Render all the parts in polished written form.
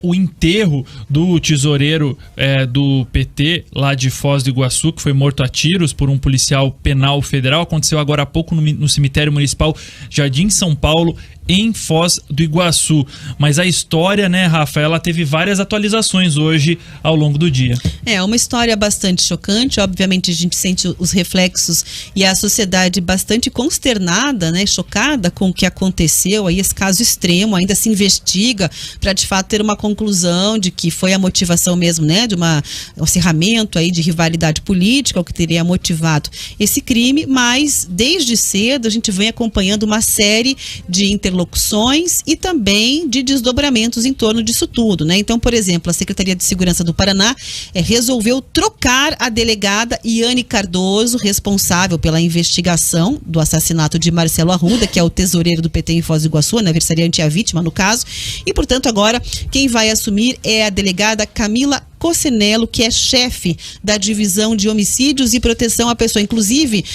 o enterro do tesoureiro do PT lá de Foz do Iguaçu, que foi morto a tiros por um policial penal federal. Aconteceu agora há pouco no cemitério municipal Jardim São Paulo, em Foz do Iguaçu. Mas a história, né, Rafa, ela teve várias atualizações hoje ao longo do dia. É uma história bastante chocante. Obviamente a gente sente os reflexos e a sociedade bastante consternada, né, chocada com o que aconteceu. Aí esse caso extremo ainda se investiga para de fato ter uma conclusão de que foi a motivação mesmo, né, de um acirramento aí de rivalidade política, o que teria motivado esse crime. Mas desde cedo a gente vem acompanhando uma série de interlocuções e também de desdobramentos em torno disso tudo, né? Então, por exemplo, a Secretaria de Segurança do Paraná resolveu trocar a delegada Iane Cardoso, responsável pela investigação do assassinato de Marcelo Arruda, que é o tesoureiro do PT em Foz do Iguaçu, aniversariante a vítima no caso, e portanto agora quem vai assumir é a delegada Camila Cossenello, que é chefe da Divisão de Homicídios e Proteção à Pessoa. Inclusive,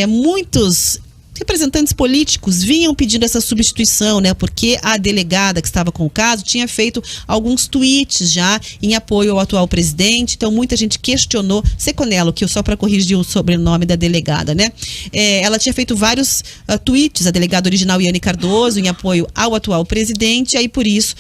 muitos representantes políticos vinham pedindo essa substituição, né? Porque a delegada que estava com o caso tinha feito alguns tweets já em apoio ao atual presidente. Então muita gente questionou. Cossenello, que só para corrigir o sobrenome da delegada, né? Ela tinha feito vários tweets, a delegada original Iane Cardoso, em apoio ao atual presidente. Aí por isso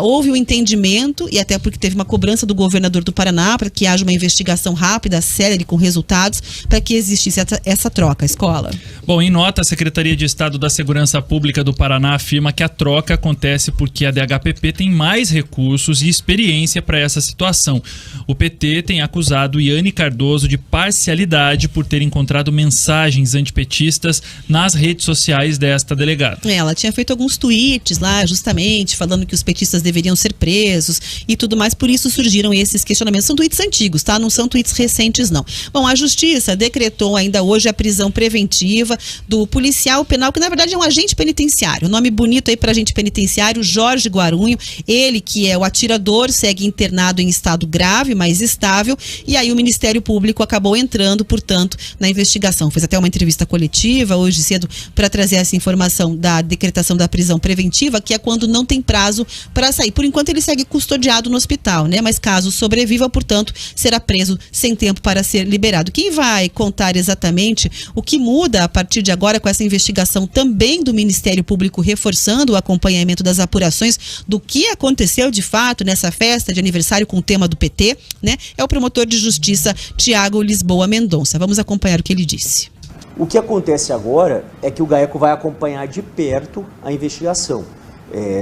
houve um entendimento, e até porque teve uma cobrança do governador do Paraná para que haja uma investigação rápida, célere, com resultados, para que existisse essa troca. Escola. Bom, em nota, a Secretaria de Estado da Segurança Pública do Paraná afirma que a troca acontece porque a DHPP tem mais recursos e experiência para essa situação. O PT tem acusado Iane Cardoso de parcialidade por ter encontrado mensagens antipetistas nas redes sociais desta delegada. Ela tinha feito alguns tweets lá, justamente, falando que os petistas deveriam ser presos e tudo mais, por isso surgiram esses questionamentos. São tweets antigos, tá? Não são tweets recentes, não. Bom, a Justiça decretou ainda hoje a prisão preventiva do policial penal, que na verdade é um agente penitenciário, nome bonito aí para agente penitenciário, Jorge Guarunho. Ele que é o atirador, segue internado em estado grave, mas estável, e aí o Ministério Público acabou entrando, portanto, na investigação. Fez até uma entrevista coletiva hoje cedo para trazer essa informação da decretação da prisão preventiva, que é quando não tem prazo para sair. Por enquanto ele segue custodiado no hospital, né? Mas caso sobreviva, portanto, será preso sem tempo para ser liberado. Quem vai contar exatamente o que muda a partir de agora com essa investigação também do Ministério Público, reforçando o acompanhamento das apurações do que aconteceu de fato nessa festa de aniversário com o tema do PT, né? É o promotor de justiça Tiago Lisboa Mendonça. Vamos acompanhar o que ele disse. O que acontece agora é que o GAECO vai acompanhar de perto a investigação.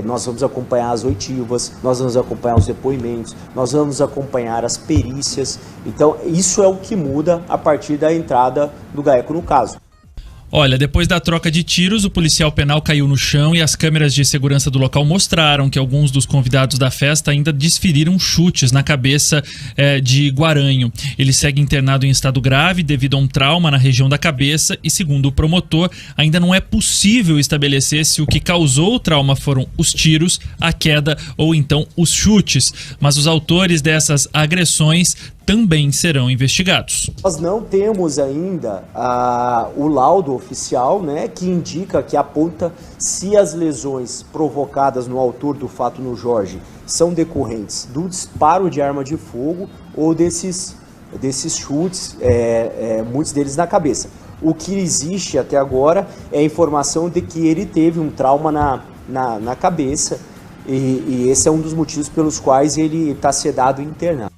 Nós vamos acompanhar as oitivas, nós vamos acompanhar os depoimentos, nós vamos acompanhar as perícias. Então, isso é o que muda a partir da entrada do GAECO no caso. Olha, depois da troca de tiros, o policial penal caiu no chão e as câmeras de segurança do local mostraram que alguns dos convidados da festa ainda desferiram chutes na cabeça de Guaranho. Ele segue internado em estado grave devido a um trauma na região da cabeça e, segundo o promotor, ainda não é possível estabelecer se o que causou o trauma foram os tiros, a queda ou então os chutes. Mas os autores dessas agressões também serão investigados. Nós não temos ainda o laudo oficial, né, que indica, que aponta se as lesões provocadas no autor do fato no Jorge são decorrentes do disparo de arma de fogo ou desses chutes, muitos deles na cabeça. O que existe até agora é a informação de que ele teve um trauma na cabeça e esse é um dos motivos pelos quais ele está sedado e internado.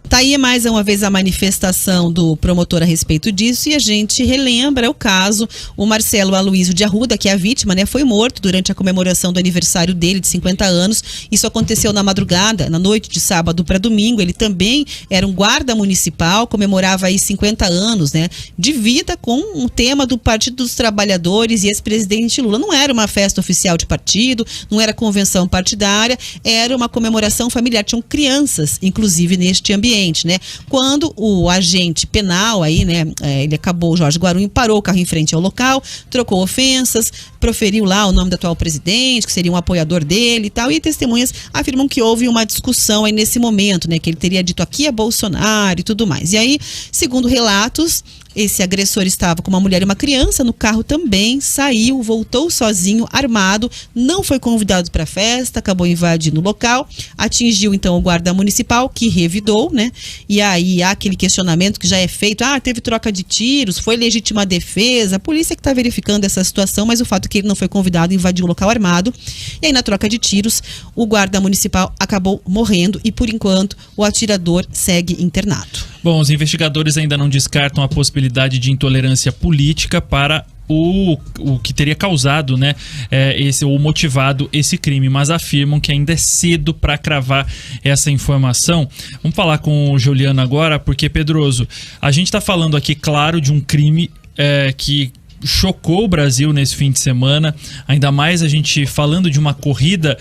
Tá aí mais uma vez a manifestação do promotor a respeito disso, e a gente relembra o caso, o Marcelo Aloysio de Arruda, que é a vítima, né, foi morto durante a comemoração do aniversário dele de 50 anos. Isso aconteceu na madrugada, na noite de sábado para domingo. Ele também era um guarda municipal, comemorava aí 50 anos, né, de vida com um tema do Partido dos Trabalhadores e ex-presidente Lula. Não era uma festa oficial de partido, não era convenção partidária, era uma comemoração familiar. Tinham crianças, inclusive, neste ambiente. Né? Quando o agente penal aí, né, ele acabou, o Jorge Guarunho parou o carro em frente ao local, trocou ofensas, proferiu lá o nome do atual presidente, que seria um apoiador dele e tal, e testemunhas afirmam que houve uma discussão aí nesse momento, né, que ele teria dito aqui é Bolsonaro e tudo mais. E aí, segundo relatos, Esse agressor estava com uma mulher e uma criança no carro também, saiu, voltou sozinho, armado, não foi convidado para a festa, acabou invadindo o local, atingiu então o guarda municipal, que revidou, né? E aí há aquele questionamento que já é feito, teve troca de tiros, foi legítima defesa, a polícia que está verificando essa situação, mas o fato é que ele não foi convidado, invadiu o local armado, e aí na troca de tiros, o guarda municipal acabou morrendo e por enquanto o atirador segue internado. Bom, os investigadores ainda não descartam a possibilidade de intolerância política para o que teria causado, né, ou motivado esse crime, mas afirmam que ainda é cedo para cravar essa informação. Vamos falar com o Juliano agora, porque, Pedroso, a gente está falando aqui, claro, de um crime que chocou o Brasil nesse fim de semana, ainda mais a gente falando de uma corrida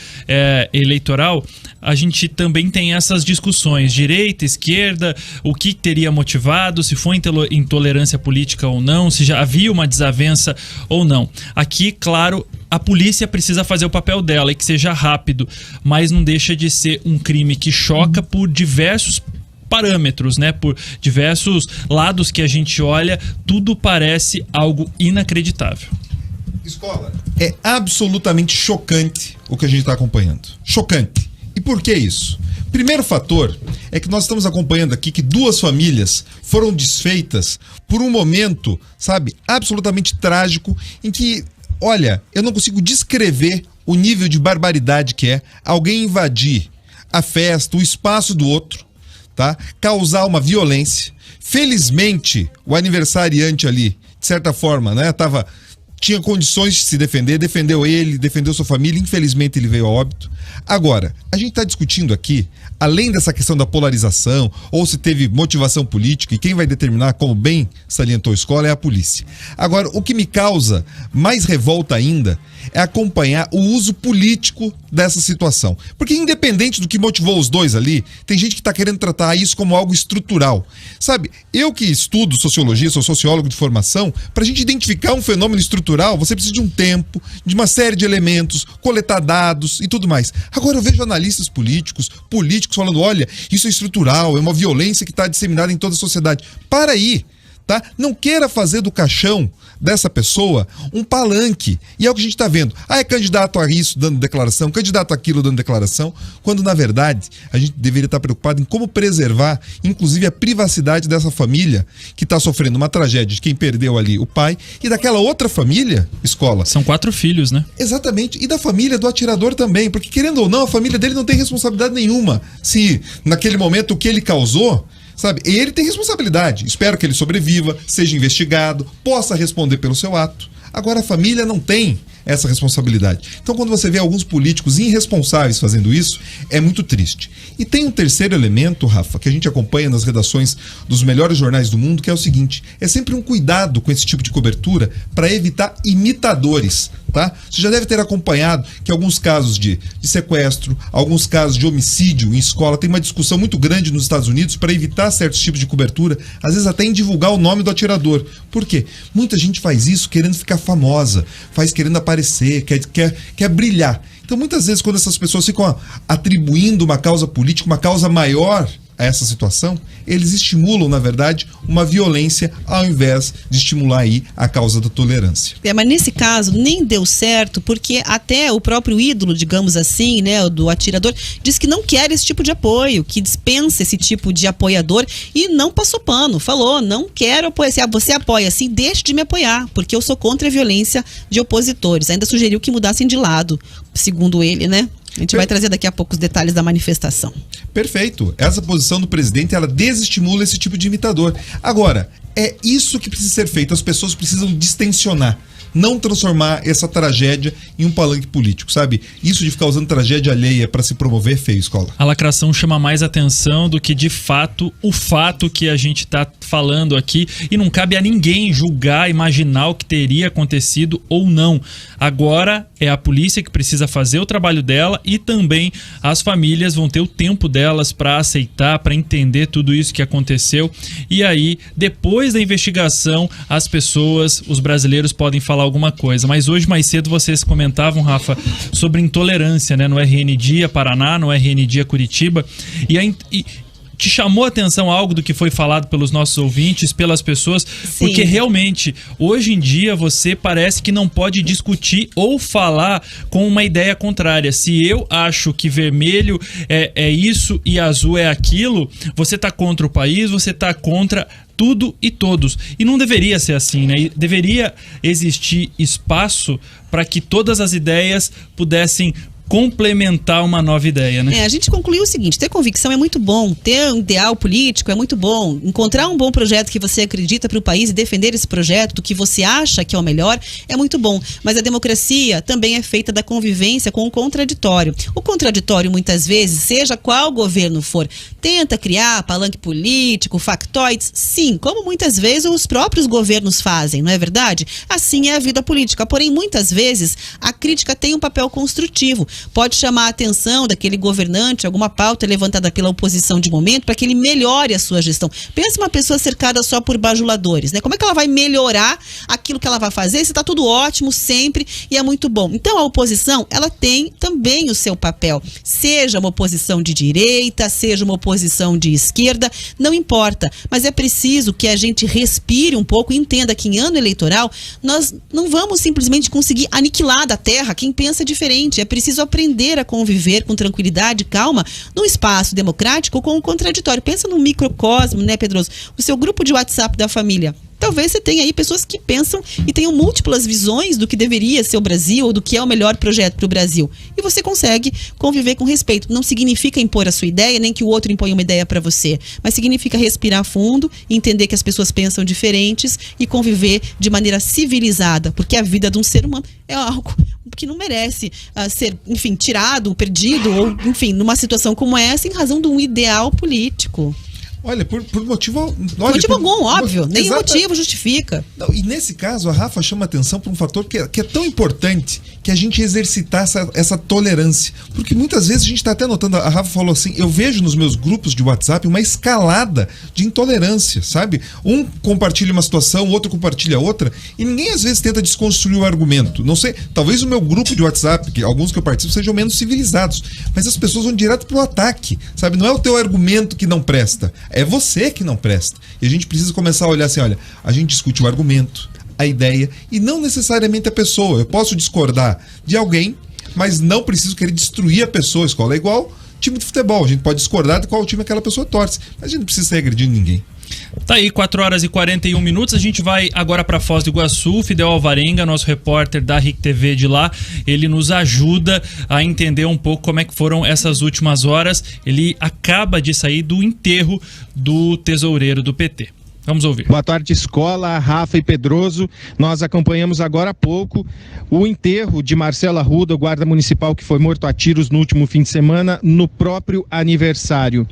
eleitoral, a gente também tem essas discussões, direita, esquerda, o que teria motivado, se foi intolerância política ou não, se já havia uma desavença ou não. Aqui, claro, a polícia precisa fazer o papel dela e que seja rápido, mas não deixa de ser um crime que choca por diversos parâmetros, né? Por diversos lados que a gente olha, tudo parece algo inacreditável. Escola, é absolutamente chocante o que a gente está acompanhando. Chocante. E por que isso? Primeiro fator é que nós estamos acompanhando aqui que 2 famílias foram desfeitas por um momento, sabe, absolutamente trágico, em que, olha, eu não consigo descrever o nível de barbaridade que é alguém invadir a festa, o espaço do outro, tá? Causar uma violência. Felizmente, o aniversariante ali, de certa forma, né, tinha condições de se defender, defendeu ele, defendeu sua família, infelizmente ele veio a óbito. Agora, a gente está discutindo aqui, além dessa questão da polarização, ou se teve motivação política, e quem vai determinar, como bem salientou a escola, é a polícia. Agora, o que me causa mais revolta ainda é acompanhar o uso político dessa situação. Porque independente do que motivou os dois ali, tem gente que está querendo tratar isso como algo estrutural. Sabe, eu que estudo sociologia, sou sociólogo de formação, para a gente identificar um fenômeno estrutural, você precisa de um tempo, de uma série de elementos, coletar dados e tudo mais. Agora eu vejo analistas políticos falando, olha, isso é estrutural, é uma violência que está disseminada em toda a sociedade. Para aí, tá? Não queira fazer do caixão dessa pessoa um palanque. E é o que a gente está vendo. É candidato a isso dando declaração, candidato a aquilo dando declaração, quando na verdade a gente deveria estar preocupado em como preservar, inclusive, a privacidade dessa família que está sofrendo uma tragédia de quem perdeu ali o pai e daquela outra família, escola. São 4 filhos, né? Exatamente. E da família do atirador também, porque querendo ou não, a família dele não tem responsabilidade nenhuma. Se naquele momento o que ele causou, sabe, ele tem responsabilidade. Espero que ele sobreviva, seja investigado, possa responder pelo seu ato. Agora a família não tem essa responsabilidade. Então quando você vê alguns políticos irresponsáveis fazendo isso, é muito triste. E tem um terceiro elemento, Rafa, que a gente acompanha nas redações dos melhores jornais do mundo, que é o seguinte, é sempre um cuidado com esse tipo de cobertura para evitar imitadores, tá? Você já deve ter acompanhado que alguns casos de sequestro, alguns casos de homicídio em escola, tem uma discussão muito grande nos Estados Unidos para evitar certos tipos de cobertura, às vezes até em divulgar o nome do atirador. Por quê? Muita gente faz isso querendo ficar famosa, faz querendo aparecer, quer brilhar. Então muitas vezes quando essas pessoas ficam atribuindo uma causa política, uma causa maior a essa situação, eles estimulam, na verdade, uma violência ao invés de estimular aí a causa da tolerância. Mas nesse caso nem deu certo, porque até o próprio ídolo, digamos assim, né, do atirador, diz que não quer esse tipo de apoio, que dispensa esse tipo de apoiador e não passou pano, falou, não quero apoiar, se você apoia assim, deixe de me apoiar, porque eu sou contra a violência de opositores. Ainda sugeriu que mudassem de lado, segundo ele, né? A gente vai trazer daqui a pouco os detalhes da manifestação. Perfeito. Essa posição do presidente, ela desestimula esse tipo de imitador. Agora, é isso que precisa ser feito. As pessoas precisam distensionar. Não transformar essa tragédia em um palanque político, sabe? Isso de ficar usando tragédia alheia para se promover é feio, escola. A lacração chama mais atenção do que, de fato, o fato que a gente está falando aqui. E não cabe a ninguém julgar, imaginar o que teria acontecido ou não. Agora é a polícia que precisa fazer o trabalho dela e também as famílias vão ter o tempo delas para aceitar, para entender tudo isso que aconteceu. E aí, depois da investigação, as pessoas, os brasileiros podem falar alguma coisa. Mas hoje, mais cedo, vocês comentavam, Rafa, sobre intolerância, né? No RN Dia Paraná, no RN Dia Curitiba. E te chamou a atenção algo do que foi falado pelos nossos ouvintes, pelas pessoas? Sim. Porque realmente, hoje em dia, você parece que não pode discutir ou falar com uma ideia contrária. Se eu acho que vermelho é isso e azul é aquilo, você tá contra o país, você tá contra tudo e todos. E não deveria ser assim, né? Deveria existir espaço para que todas as ideias pudessem complementar uma nova ideia, né? A gente concluiu o seguinte: ter convicção é muito bom, ter um ideal político é muito bom, encontrar um bom projeto que você acredita para o país e defender esse projeto, do que você acha que é o melhor, é muito bom. Mas a democracia também é feita da convivência com o contraditório. O contraditório, muitas vezes, seja qual governo for, tenta criar palanque político, factoides, sim, como muitas vezes os próprios governos fazem, não é verdade? Assim é a vida política. Porém, muitas vezes, a crítica tem um papel construtivo. Pode chamar a atenção daquele governante, alguma pauta levantada pela oposição de momento, para que ele melhore a sua gestão. Pensa uma pessoa cercada só por bajuladores, né? Como é que ela vai melhorar aquilo que ela vai fazer se está tudo ótimo sempre e é muito bom? Então a oposição, ela tem também o seu papel. Seja uma oposição de direita, seja uma oposição de esquerda, não importa. Mas é preciso que a gente respire um pouco e entenda que em ano eleitoral nós não vamos simplesmente conseguir aniquilar da terra quem pensa diferente. É preciso aprender a conviver com tranquilidade, calma, num espaço democrático com o contraditório. Pensa num microcosmo, né, Pedroso? O seu grupo de WhatsApp da família. Talvez você tenha aí pessoas que pensam e tenham múltiplas visões do que deveria ser o Brasil ou do que é o melhor projeto para o Brasil. E você consegue conviver com respeito. Não significa impor a sua ideia, nem que o outro imponha uma ideia para você. Mas significa respirar fundo, entender que as pessoas pensam diferentes e conviver de maneira civilizada. Porque a vida de um ser humano é algo que não merece ser, enfim, tirado, perdido, ou, enfim, numa situação como essa, em razão de um ideal político. Olha, por motivo... Motivo algum, óbvio. Nem o motivo justifica. Não, e nesse caso, a Rafa chama atenção para um fator que é tão importante, que a gente exercitar essa tolerância. Porque muitas vezes a gente está até notando, a Rafa falou assim, eu vejo nos meus grupos de WhatsApp uma escalada de intolerância, sabe? Um compartilha uma situação, o outro compartilha outra, e ninguém às vezes tenta desconstruir o argumento. Não sei, talvez o meu grupo de WhatsApp, que alguns que eu participo, sejam menos civilizados, mas as pessoas vão direto pro ataque, sabe? Não é o teu argumento que não presta, é você que não presta. E a gente precisa começar a olhar assim, olha, a gente discute o argumento, a ideia, e não necessariamente a pessoa. Eu posso discordar de alguém, mas não preciso querer destruir a pessoa. A escola é igual time de futebol. A gente pode discordar de qual time aquela pessoa torce, mas a gente não precisa sair agredindo ninguém. Tá aí, 4 horas e 41 minutos. A gente vai agora para Foz do Iguaçu. Fidel Alvarenga, nosso repórter da RIC TV de lá, ele nos ajuda a entender um pouco como é que foram essas últimas horas. Ele acaba de sair do enterro do tesoureiro do PT. Vamos ouvir. Boa tarde, Escola, Rafa e Pedroso. Nós acompanhamos agora há pouco o enterro de Marcelo Arruda, o guarda municipal que foi morto a tiros no último fim de semana, no próprio aniversário.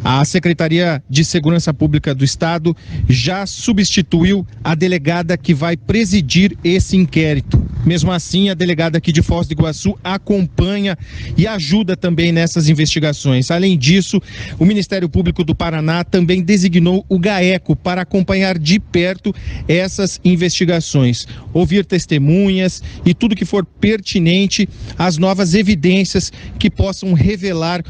A Secretaria de Segurança Pública do Estado já substituiu a delegada que vai presidir esse inquérito. Mesmo assim, a delegada aqui de Foz do Iguaçu acompanha e ajuda também nessas investigações. Além disso, o Ministério Público do Paraná também designou o GAECO para acompanhar de perto essas investigações, ouvir testemunhas e tudo que for pertinente às novas evidências que possam revelar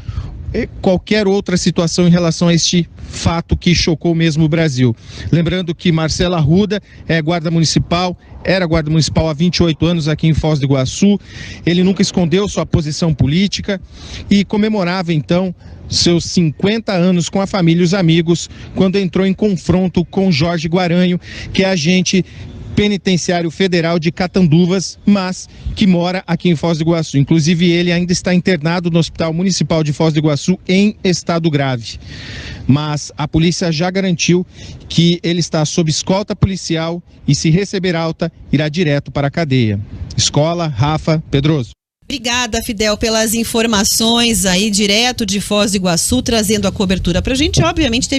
qualquer outra situação em relação a este fato que chocou mesmo o Brasil. Lembrando que Marcelo Arruda era guarda municipal há 28 anos aqui em Foz do Iguaçu. Ele nunca escondeu sua posição política e comemorava então seus 50 anos com a família e os amigos quando entrou em confronto com Jorge Guaranho, que é agente penitenciário federal de Catanduvas, mas que mora aqui em Foz do Iguaçu. Inclusive, ele ainda está internado no Hospital Municipal de Foz do Iguaçu em estado grave. Mas a polícia já garantiu que ele está sob escolta policial e, se receber alta, irá direto para a cadeia. Escola, Rafa, Pedroso. Obrigada, Fidel, pelas informações aí direto de Foz do Iguaçu, trazendo a cobertura pra gente. Obviamente teve